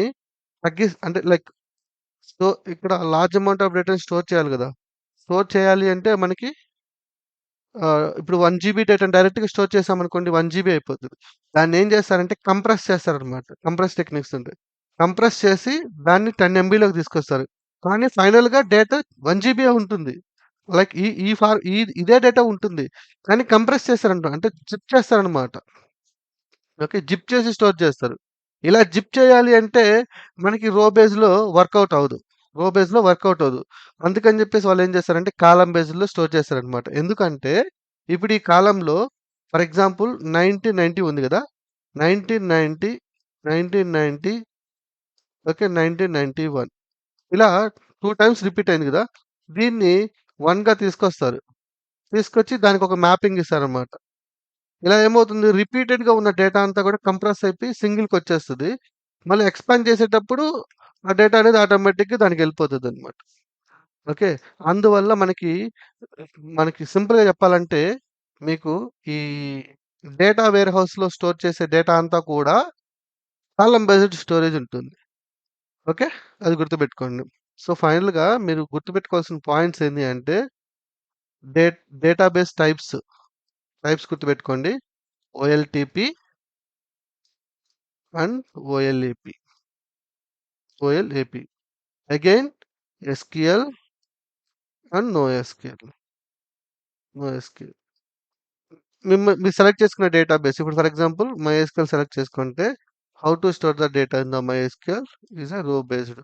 Speaker 1: అంటే లైక్ ఇక్కడ లార్జ్ అమౌంట్ ఆఫ్ డేటాని స్టోర్ చేయాలి గదా! స్టోర్ చేయాలి అంటే మనకి ఇప్పుడు 1 జీబీ డేటాని డైరెక్ట్‌గా స్టోర్ చేసామనుకోండి 1 జీబీ అయిపోతది. దాన్నేం చేస్తారంటే కంప్రెస్ చేస్తారనమాట. కంప్రెస్ టెక్నిక్స్ ఉంటాయి. కంప్రెస్ చేసి దాన్ని 10 ఎంబీలోకి తీసుకొస్తారు. కానీ ఫైనల్‌గా డేటా 1 జీబీయే ఉంటుంది. లైక్ ఈ ఈ ఫార్ ఈ ఇదే డేటా ఉంటుంది. కానీ కంప్రెస్ చేస్తారంట. అంటే జిప్ చేస్తారనమాట. ఓకే. జిప్ చేసి స్టోర్ చేస్తారు. ఇలా జిప్ చేయాలి అంటే మనకి రో బేస్‌లో వర్కౌట్ అవ్వదు. వర్కౌట్ అవ్వదు. అందుకని చెప్పేసి వాళ్ళేం చేస్తారంటే కాలమ్ బేస్డ్‌లో స్టోర్ చేస్తారనమాట. ఎందుకంటే ఇప్పుడు ఈ కాలమ్‌లో ఫర్ ఎగ్జాంపుల్ 90, 90 ఉంది గదా! 1990, 1990 ఓకే. 1991 ఇలా 2 టైమ్స్ రిపీట్ అయింది గదా! దీన్ని 1గా తీసుకొస్తారు. తీసుకొచ్చి దానికొక మ్యాపింగ్ ఇస్తారనమాట. ఇలా ఏమవుతుంది రిపీటెడ్‌గా ఉన్న డేటా అంతా గూడా కంప్రెస్ అయిపోయి సింగిల్‌కొచ్చేస్తది. మళ్ళీ ఎక్స్‌పాండ్ చేసేటప్పుడు ఆ డేటా అనేది ఆటోమేటిక్‌గా దానికెళ్ళిపోతదనమాట. ఓకే. అందువల్ల మనకి సింపుల్‌గా చెప్పాలంటే మీకు ఈ డేటా వేర్ హౌస్‌లో స్టోర్ చేసే డేటా అంతా కూడా కాలమ్ బేస్డ్ స్టోరేజ్ ఉంటుంది. ఓకే. అది గుర్తుపెట్టుకోండి. సో, ఫైనల్‌గా మీరు గుర్తుపెట్టుకోవాల్సిన పాయింట్స్ ఏంది అంటే డే డేటాబేస్ టైప్స్ గుర్తుపెట్టుకోండి. OLTP and OLAP. OLAP. Again SQL and NoSQL. NoSQL. మీరు సెలెక్ట్ చేసుకున్న డేటాబేస్ ఇప్పుడు ఫర్ ఎగ్జాంపుల్ మైఎస్‌క్యూఎల్ సెలెక్ట్ చేసుకుంటే how to store the data in the MySQL is a row based.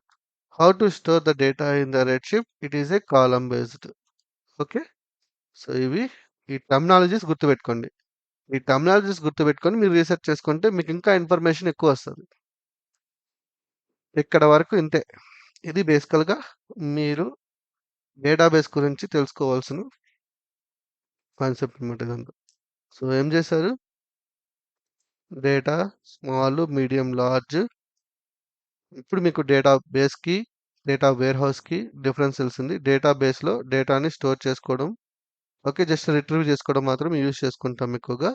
Speaker 1: How to store the data in the Redshift it is a column based. Okay. So, ఈ terminologies గుర్తుపెట్టుకోండి. ఈ terminologies గుర్తుపెట్టుకొని మీరు research చేసుకుంటే మీకు ఇంకా information ఎక్కువొస్తది. ఇక్కడ వరకు ఇంతే. ఇది బేసికల్‌గా మీరు డేటాబేస్ గురించి తెలుసుకోవాల్సిన కాన్సెప్ట్ అన్నమాట ఇదంతా. సో, ఏం చేశారు? Data small, medium, large. ఇప్పుడు మీకు డేటాబేస్‌కి, డేటా వేర్‌హౌస్‌కి డిఫరెన్స్ తెలిసింది. డేటాబేస్‌లో డేటాని స్టోర్ చేసుకోవడం. ఓకే. జస్ట్ రిట్రీవ్ చేసుకోవడం మాత్రమే యూజ్ చేసుకుంటాం ఎక్కువగా.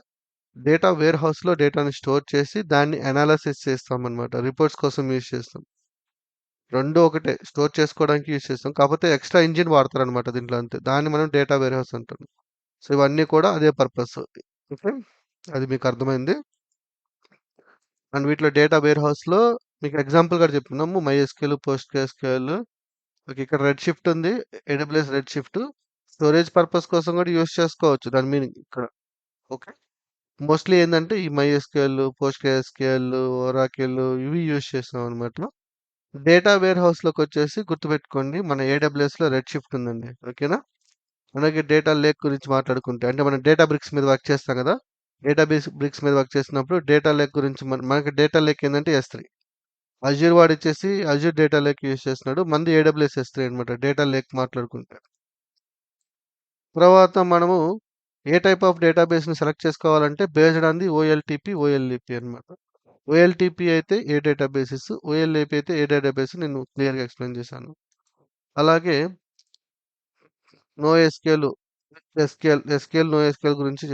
Speaker 1: డేటా వేర్‌హౌస్‌లో డేటాని స్టోర్ చేసి దాన్ని అనాలిసిస్ చేస్తామన్నమాట. రిపోర్ట్స్ కోసం యూజ్ చేస్తాం. 2 ఒకటే. స్టోర్ చేసుకోవడానికి యూజ్ చేస్తాం. కాకపోతే ఎక్స్‌ట్రా ఇంజిన్ వాడతారనమాట దీంట్లో అంతే. దాన్ని మనం డేటా వేర్‌హౌస్ అంటాం. సో, ఇవన్నీ కూడా అదే పర్పస్. ఓకే. అది మీకు అర్థమైంది. అండ్ వీటిలో డేటా వేర్‌హౌస్‌లో మీకు ఎగ్జాంపుల్ కూడా చెప్పుకున్నాము. మైఎస్‌క్యూఎల్, పోస్ట్‌గ్రెస్‌క్యూఎల్. ఓకే. ఇక్కడ రెడ్ షిఫ్ట్ ఉంది. AWS red shift. Storage purpose కోసం కూడా యూజ్ చేసుకోవచ్చు. దాని మీనింగ్ ఇక్కడ. ఓకే. మోస్ట్‌లీ ఏందంటే ఈ మైఎస్‌క్యూఎల్, పోస్ట్‌గ్రెస్‌క్యూఎల్, ఒరాకిల్ ఇవి యూజ్ చేస్తామనమాట. డేటా వేర్‌హౌస్‌లోకొచ్చేసి గుర్తుపెట్టుకోండి. మన ఏడబ్ల్యూఎస్‌లో రెడ్ షిఫ్ట్ ఉందండి. ఓకేనా? అలాగే డేటా లేక్ గురించి మాట్లాడుకుంటే అంటే మనం డేటా బ్రిక్స్ మీద వర్క్ చేస్తాం గదా! బ్రిక్స్ మీద వర్క్ చేసినప్పుడు డేటా లేక్ గురించి మనకి డేటా లేక్ ఏందంటే ఎస్3. అజ్యూర్ వాడొచ్చేసి అజ్యూర్ డేటా లేక్ యూజ్ చేస్తున్నాడు. మనది ఏడబ్ల్యూఎస్ ఎస్3 అనమాట. డేటా లేక్ మాట్లాడుకుంటే. తర్వాత మనము ఏ టైప్ ఆఫ్ డేటాబేస్‌ని సెలెక్ట్ చేసుకోవాలంటే బేస్డ్ ఆన్ ది ఓఎల్‌టీపీ, ఓఎల్‌ఈపీ అనమాట. ఓఎల్‌టీపీ అయితే ఏ డేటాబేసెస్, ఓఎల్‌ఈపీ అయితే ఏ డేటాబేస్ నేను క్లియర్‌గా ఎక్స్‌ప్లెయిన్ చేశాను. అలాగే నోఎస్‌క్యూఎల్, నోఎస్‌క్యూఎల్ గురించి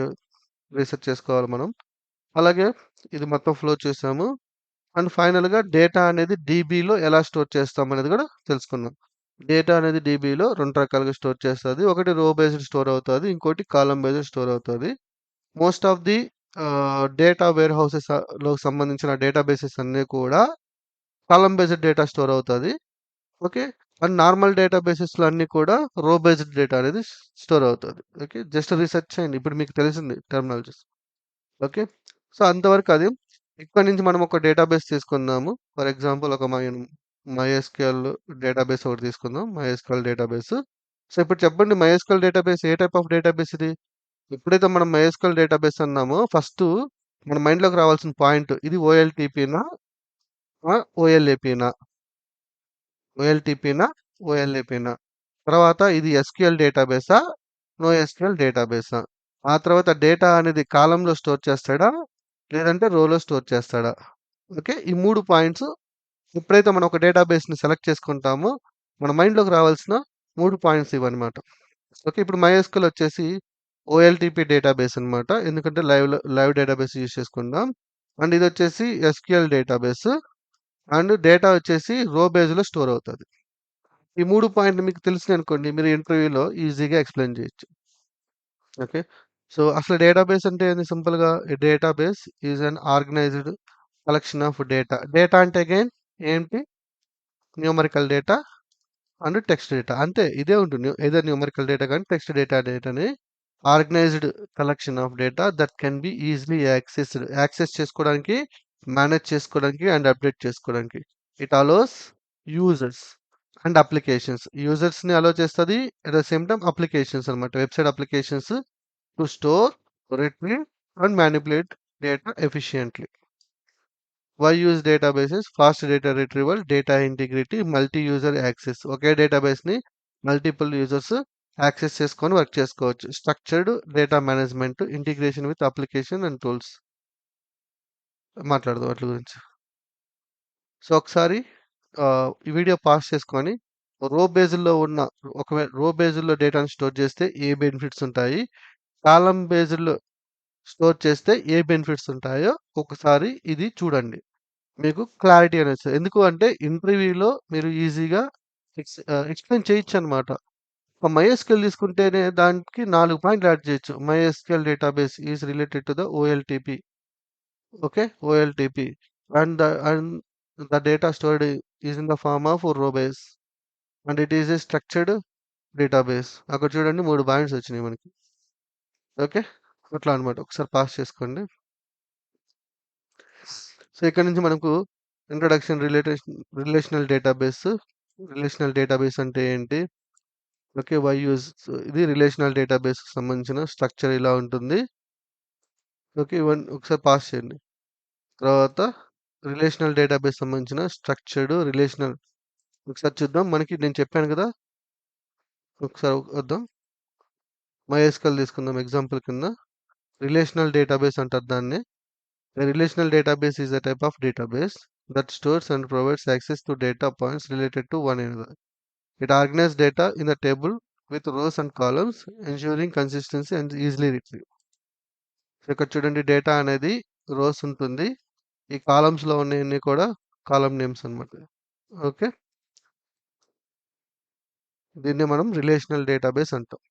Speaker 1: రీసెర్చ్ చేసుకోవాలి మనం. అలాగే ఇది మొత్తం ఫ్లో చూసాము. అండ్ ఫైనల్‌గా డేటా అనేది డీబీలో ఎలా స్టోర్ చేస్తాం అనేది కూడా తెలుసుకున్నాం. డేటా అనేది డీబీలో 2 రకాలుగా స్టోర్ చేస్తది. ఒకటి రో బేస్డ్ స్టోర్ అవుతది. ఇంకోటి కాలమ్ బేస్డ్ స్టోర్ అవుతది. Most of the data warehouses లోకి సంబంధించిన డేటాబేసెస్ అన్నీ కూడా కాలమ్ బేస్డ్ డేటా స్టోర్ అవుతది. ఓకే. అండ్ నార్మల్ డేటాబేసెస్‌లో అన్నీ కూడా రో బేస్డ్ డేటా అనేది స్టోర్ అవుతది. ఓకే. జస్ట్ రిసర్చ్ చేయండి. ఇప్పుడు మీకు తెలిసింది టెర్మినాలజీస్. ఓకే. సో, అంతవరకు అది. ఇక్కడి నుంచి మనం ఒక డేటాబేస్ తీసుకుందాము. ఫర్ ఎగ్జాంపుల్ ఒక మైఎస్‌క్యూఎల్ డేటాబేస్ ఒకటి తీసుకుందాం. MySQL database. సో, ఇప్పుడు చెప్పండి MySQL database A type of database ఇది? ఎప్పుడైతే మనం మైఎస్‌క్యూఎల్ డేటాబేస్ అన్నామో ఫస్టు మన మైండ్‌లోకి రావాల్సిన పాయింట్ ఇది ఓఎల్‌టీపీనా? ఓఎల్ఏపీనా? ఓఎల్‌టీపీనా? ఓఎల్ఏపీనా? తర్వాత ఇది ఎస్‌క్యూఎల్ డేటాబేసా? నోఎస్‌క్యూఎల్ డేటాబేసా? ఆ తర్వాత డేటా అనేది కాలమ్‌లో స్టోర్ చేస్తాడా? లేదంటే రోలో స్టోర్ చేస్తాడా? ఓకే. ఈ 3 పాయింట్స్ ఎప్పుడైతే మనం ఒక డేటాబేస్‌ని సెలెక్ట్ చేసుకుంటామో, మన మైండ్‌లోకి రావాల్సిన 3 పాయింట్స్ ఇవన్నమాట. ఓకే. ఇప్పుడు మైఎస్‌క్యూఎల్ వచ్చేసి ఓఎల్‌టీపీ డేటాబేస్ అన్నమాట. ఎందుకంటే లైవ్ డేటాబేస్ యూజ్ చేసుకుందాం. అండ్ ఇదొచ్చేసి ఎస్‌క్యూఎల్ డేటాబేస్. అండ్ డేటా వచ్చేసి రో బేస్‌లో స్టోర్ అవుతది. ఈ 3 పాయింట్లు మీకు తెలిసినాయనుకోండి, మీరు ఇంటర్వ్యూలో ఈజీగా ఎక్స్‌ప్లెయిన్ చేయొచ్చు. ఓకే. సో, అసలు డేటాబేస్ అంటే ఏంది సింపుల్‌గా a database is an organised collection of data. Data అంటే అగైన్ ఏంటి? Numerical data and text data. అంతే ఇదే ఉంటుంది. ఎయిదర్ న్యూమరికల్ డేటా గాని, టెక్స్ట్ డేటాని organised collection of data that can be easily accessed. Access చేసుకోవడానికి, మేనేజ్ చేసుకోవడానికి అండ్ అప్డేట్ చేసుకోవడానికి. It allows users and applications. యూజర్స్‌ని అలో చేస్తది. At the same time applications అన్నమాట. Website applications to store, retrieve and manipulate data efficiently. Why use databases fast data retrieval, data integrity, multi user access. ఒకే డేటాబేస్ని multiple users access చేసుకొని work చేసుకోవచ్చు. Structured data management, integration with application and tools. మాట్లాడదాం వాటి గురించి. So ఒకసారి ఈ video pass చేసుకొని రో బేస్డ్లో ఉన్న ఒకవేళ రో బేస్డ్లో డేటాను స్టోర్ చేస్తే ఏ బెనిఫిట్స్ ఉంటాయి, కాలం బేస్డ్లో స్టోర్ చేస్తే ఏ బెనిఫిట్స్ ఉంటాయో ఒకసారి ఇది చూడండి. మీకు క్లారిటీ అనేది వస్తది. ఎందుకు అంటే ఇంటర్వ్యూలో మీరు ఈజీగా ఎక్స్‌ప్లెయిన్ చేయొచ్చనమాట. ఒక MySQL తీసుకుంటేనే దానికి 4 పాయింట్లు యాడ్ చేయొచ్చు. MySQL database is related to the OLTP. Okay. OLTP and the data stored is in the form of row base and it is a structured database. అక్కడ చూడండి 3 పాయింట్స్ వచ్చినాయి మనకి. ఓకే. అట్లా అనమాట. ఒకసారి పాస్ చేసుకోండి. సో ఇక్కడ నుంచి మనకు ఇంట్రొడక్షన్ రిలేషనల్ డేటాబేస్ అంటే ఏంటి? ఓకే. వై యూజ్ ఇది రిలేషనల్ డేటాబేస్‌కి సంబంధించిన స్ట్రక్చర్ ఇలా ఉంటుంది. ఓకే. ఇవన్నీ ఒకసారి పాస్ చేయండి. తర్వాత రిలేషనల్ డేటాబేస్ సంబంధించిన రిలేషనల్ ఒకసారి చూద్దాం. మనకి నేను చెప్పాను కదా! ఒకసారి వద్దాం. MySQL తీసుకుందాం ఎగ్జాంపుల్ కింద. రిలేషనల్ డేటాబేస్ అంటారు దాన్ని. A relational database is a type of database that stores and provides access to data points related to one another. It organizes data in a table with rows and columns, ensuring consistency and easily retrieved. So ఇక్కడ చూడండి data అనేది rose ఉంటుంది. ఈ కాలమ్స్‌లో ఉన్నయన్నీ కూడా column names అన్నమాట. Okay. దీన్నే మనం relational database అంటాం.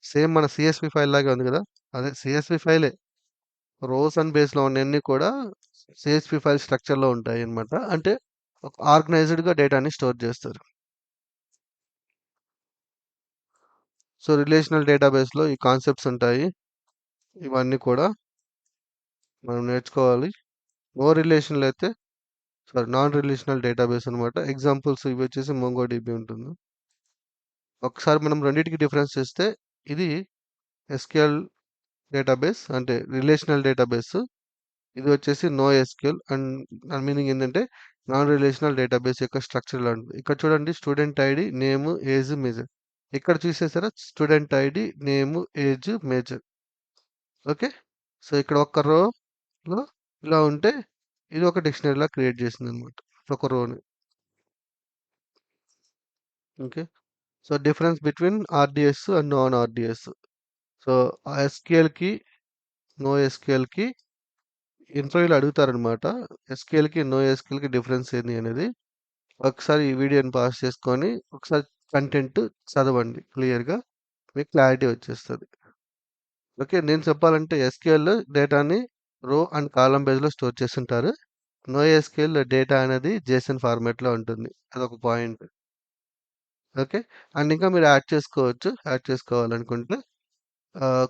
Speaker 1: సేమ్ మన సీఎస్‌వి ఫైల్ లాగే ఉంది గదా! అదే సీఎస్‌వి ఫైలే. రోస్ అండ్ బేస్‌లో ఉన్నయన్నీ కూడా సీఎస్‌వి ఫైల్ స్ట్రక్చర్‌లో ఉంటాయన్నమాట. అంటే ఒక ఆర్గనైజ్డ్‌గా డేటాని స్టోర్ చేస్తారు. సో రిలేషనల్ డేటాబేస్‌లో ఈ కాన్సెప్ట్స్ ఉంటాయి. ఇవన్నీ కూడా మనం నేర్చుకోవాలి. నో రిలేషనల్ అయితే నాన్ రిలేషనల్ డేటాబేస్ అన్నమాట. ఎగ్జాంపుల్స్ ఇవి వచ్చేసి మొంగోడిబి ఉంటుంది. ఒకసారి మనం రెండిటికి డిఫరెన్స్ చేస్తే ఇది ఎస్‌క్యూఎల్ డేటాబేస్ అంటే రిలేషనల్ డేటాబేస్. ఇది వచ్చేసి నో ఎస్‌క్యూఎల్ అండ్ దాని మీనింగ్ ఏంటంటే నాన్ రిలేషనల్ డేటాబేస్ యొక్క స్ట్రక్చర్ ఇలా ఉంటుంది. ఇక్కడ చూడండి student ID, name, age, major. ఇక్కడ చూసేసారా student ID, name, age, major. Okay. So ఇక్కడ ఒక్క రోలో ఇలా ఉంటే ఇది ఒక డిక్షనరీలా క్రియేట్ చేసిందనమాట. ఒక రోని. Okay. So difference between RDS and non RDS. So ఎస్‌క్యూఎల్‌కి, నో ఎస్‌క్యూఎల్‌కి ఇంటర్వ్యూలో అడుగుతారనమాట. ఎస్‌క్యూఎల్‌కి, నో ఎస్‌క్యూఎల్‌కి డిఫరెన్స్ ఏంది అనేది. ఒకసారి ఈ వీడియోని పాజ్ చేసుకొని ఒకసారి కంటెంట్ చదవండి క్లియర్‌గా. మీకు క్లారిటీ వచ్చేస్తది. ఓకే. నేను చెప్పాలంటే ఎస్‌క్యూఎల్ డేటాని రో అండ్ కాలమ్ బేస్‌లో స్టోర్ చేసుంటారు. నోఎస్‌క్యూఎల్ డేటా అనేది జేసన్ ఫార్మాట్‌లో ఉంటుంది. అదొక పాయింట్. ఓకే. అండ్ ఇంకా మీరు యాడ్ చేసుకోవచ్చు. యాడ్ చేసుకోవాలనుకుంటే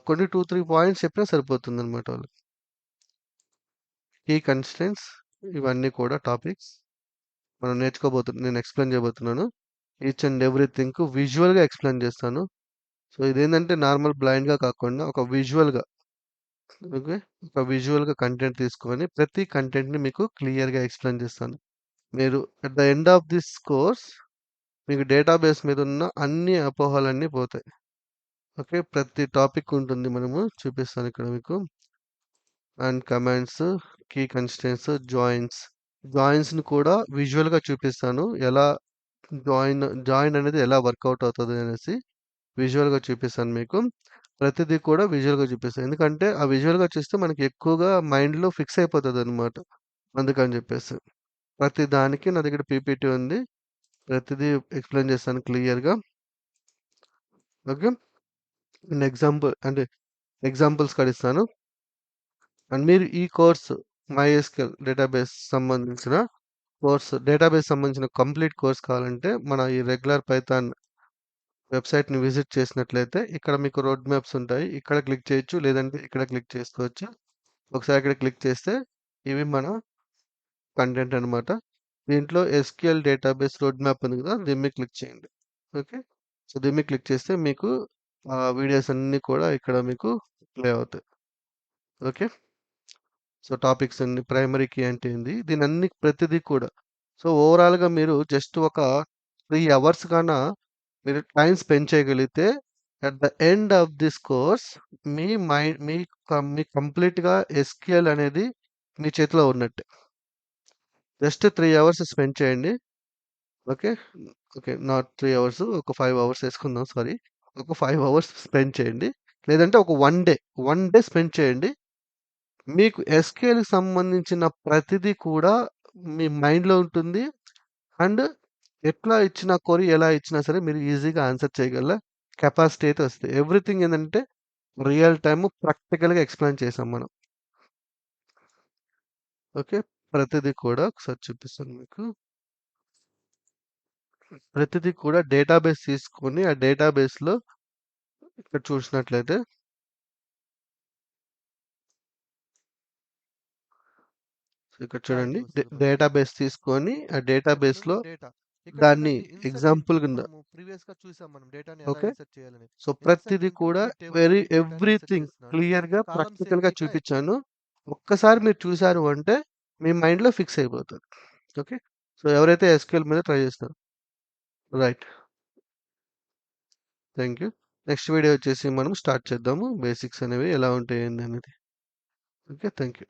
Speaker 1: కొన్ని 2, 3 పాయింట్స్ చెప్పినా సరిపోతుందనమాట వాళ్ళకి. కీ కన్‌స్ట్రెయింట్స్ ఇవన్నీ కూడా టాపిక్స్ మనం నేను ఎక్స్‌ప్లెయిన్ చేయబోతున్నాను. ఈచ్ అండ్ ఎవ్రీథింగ్ విజువల్‌గా ఎక్స్‌ప్లెయిన్ చేస్తాను. సో ఇదేంటంటే నార్మల్ బ్లైండ్‌గా కాకుండా ఒక విజువల్‌గా ఓకే. ఒక విజువల్‌గా కంటెంట్ తీసుకొని ప్రతి కంటెంట్‌ని మీకు క్లియర్‌గా ఎక్స్‌ప్లెయిన్ చేస్తాను. మీరు at the end of this course మీకు డేటాబేస్ మీద ఉన్న అన్ని అపోహలన్నీ పోతాయి. ఓకే. ప్రతి టాపిక్ ఉంటుంది. మనము చూపిస్తాను ఇక్కడ మీకు. అండ్ కమాండ్స్, కీ కన్‌స్ట్రెయింట్స్, జాయిన్స్‌ని కూడా విజువల్‌గా చూపిస్తాను. ఎలా జాయిన్ అనేది ఎలా వర్కౌట్ అవుతది అనేసి విజువల్‌గా చూపిస్తాను మీకు. ప్రతిది కూడా విజువల్‌గా చూపిస్తాను. ఎందుకంటే ఆ విజువల్‌గా చూస్తే మనకి ఎక్కువగా మైండ్‌లో ఫిక్స్ అయిపోతదనమాట. అందుకని చెప్పేసి. ప్రతి దానికి నా దగ్గర పీపీటీ ఉంది. ప్రతిదీ ఎక్స్‌ప్లెయిన్ చేస్తాను క్లియర్‌గా. ఓకే. అంటే ఎగ్జాంపుల్స్ కూడా ఇస్తాను. అండ్ మీరు ఈ కోర్స్ MySQL డేటాబేస్ సంబంధించిన కంప్లీట్ కోర్స్ కావాలంటే మన ఈ రెగ్యులర్ పైథాన్ వెబ్‌సైట్‌ని విజిట్ చేసినట్లయితే ఇక్కడ మీకు రోడ్ మ్యాప్స్ ఉంటాయి. ఇక్కడ క్లిక్ చేయొచ్చు. లేదంటే ఇక్కడ క్లిక్ చేసుకోవచ్చు. ఒకసారి ఇక్కడ క్లిక్ చేస్తే ఇవి మన కంటెంట్ అన్నమాట. దీంట్లో ఎస్‌క్యూఎల్ డేటాబేస్ రోడ్ మ్యాప్ ఉంది కదా! దీని మీద క్లిక్ చేయండి. ఓకే. సో, దీని మీద క్లిక్ చేస్తే మీకు వీడియోస్ అన్నీ కూడా ఇక్కడ మీకు ప్లే అవుతాయి. ఓకే. సో, టాపిక్స్ అన్ని ప్రైమరీ కీ అంటే ఏంది? దీనన్ని ప్రతిదీ కూడా. సో, ఓవరాల్‌గా మీరు జస్ట్ ఒక 3 అవర్స్ గాన మీరు టైమ్ స్పెండ్ చేయగలిగితే at the end of this course మీ మైండ్ మీ కంప్లీట్‌గా ఎస్‌క్యూఎల్ అనేది మీ చేతిలో ఉన్నట్టే. జస్ట్ 3 అవర్స్ స్పెండ్ చేయండి. ఓకే. ఓకే. నాట్ 3 అవర్స్ ఒక 5 అవర్స్ ఏసుకుందాం సారీ. ఒక 5 అవర్స్ స్పెండ్ చేయండి. లేదంటే ఒక 1 డే స్పెండ్ చేయండి. మీకు ఎస్‌క్యూఎల్‌కి సంబంధించిన ప్రతిదీ కూడా మీ మైండ్‌లో ఉంటుంది. అండ్ ఎట్లా ఇచ్చిన క్వెరీ ఎలా ఇచ్చినా సరే మీరు ఈజీగా ఆన్సర్ చేయగల కెపాసిటీ అయితే వస్తది. ఎవ్రీథింగ్ ఏందంటే రియల్ టైమ్ ప్రాక్టికల్‌గా ఎక్స్‌ప్లెయిన్ చేసాం మనం. ఓకే. ప్రతిదీ కూడా ఒకసారి చూపిస్తాను మీకు. ప్రతిదీ కూడా డేటాబేస్ తీసుకొని ఆ డేటాబేస్‌లో ఇక్కడ చూసినట్లయితే ఇక్కడ చూడండి డేటాబేస్ తీసుకొని ఆ డేటాబేస్‌లో దాన్ని ఎగ్జాంపుల్ కింద ఓకే. సో, ప్రతిదీ కూడా ఎవ్రీథింగ్ క్లియర్‌గా ప్రాక్టికల్‌గా చూపిచ్చాను. ఒక్కసారి మీరు చూసారు అంటే మీ మైండ్‌లో ఫిక్స్ అయిపోతది. ఓకే. సో, ఎవరైతే ఎస్‌క్యూఎల్ మీద ట్రై చేస్తారో right. Thank you. Next video వచ్చేసి మనం స్టార్ట్ చేద్దాము. బేసిక్స్ అనేవి ఎలా ఉంటాయి ఏందనేది. ఓకే. Thank you.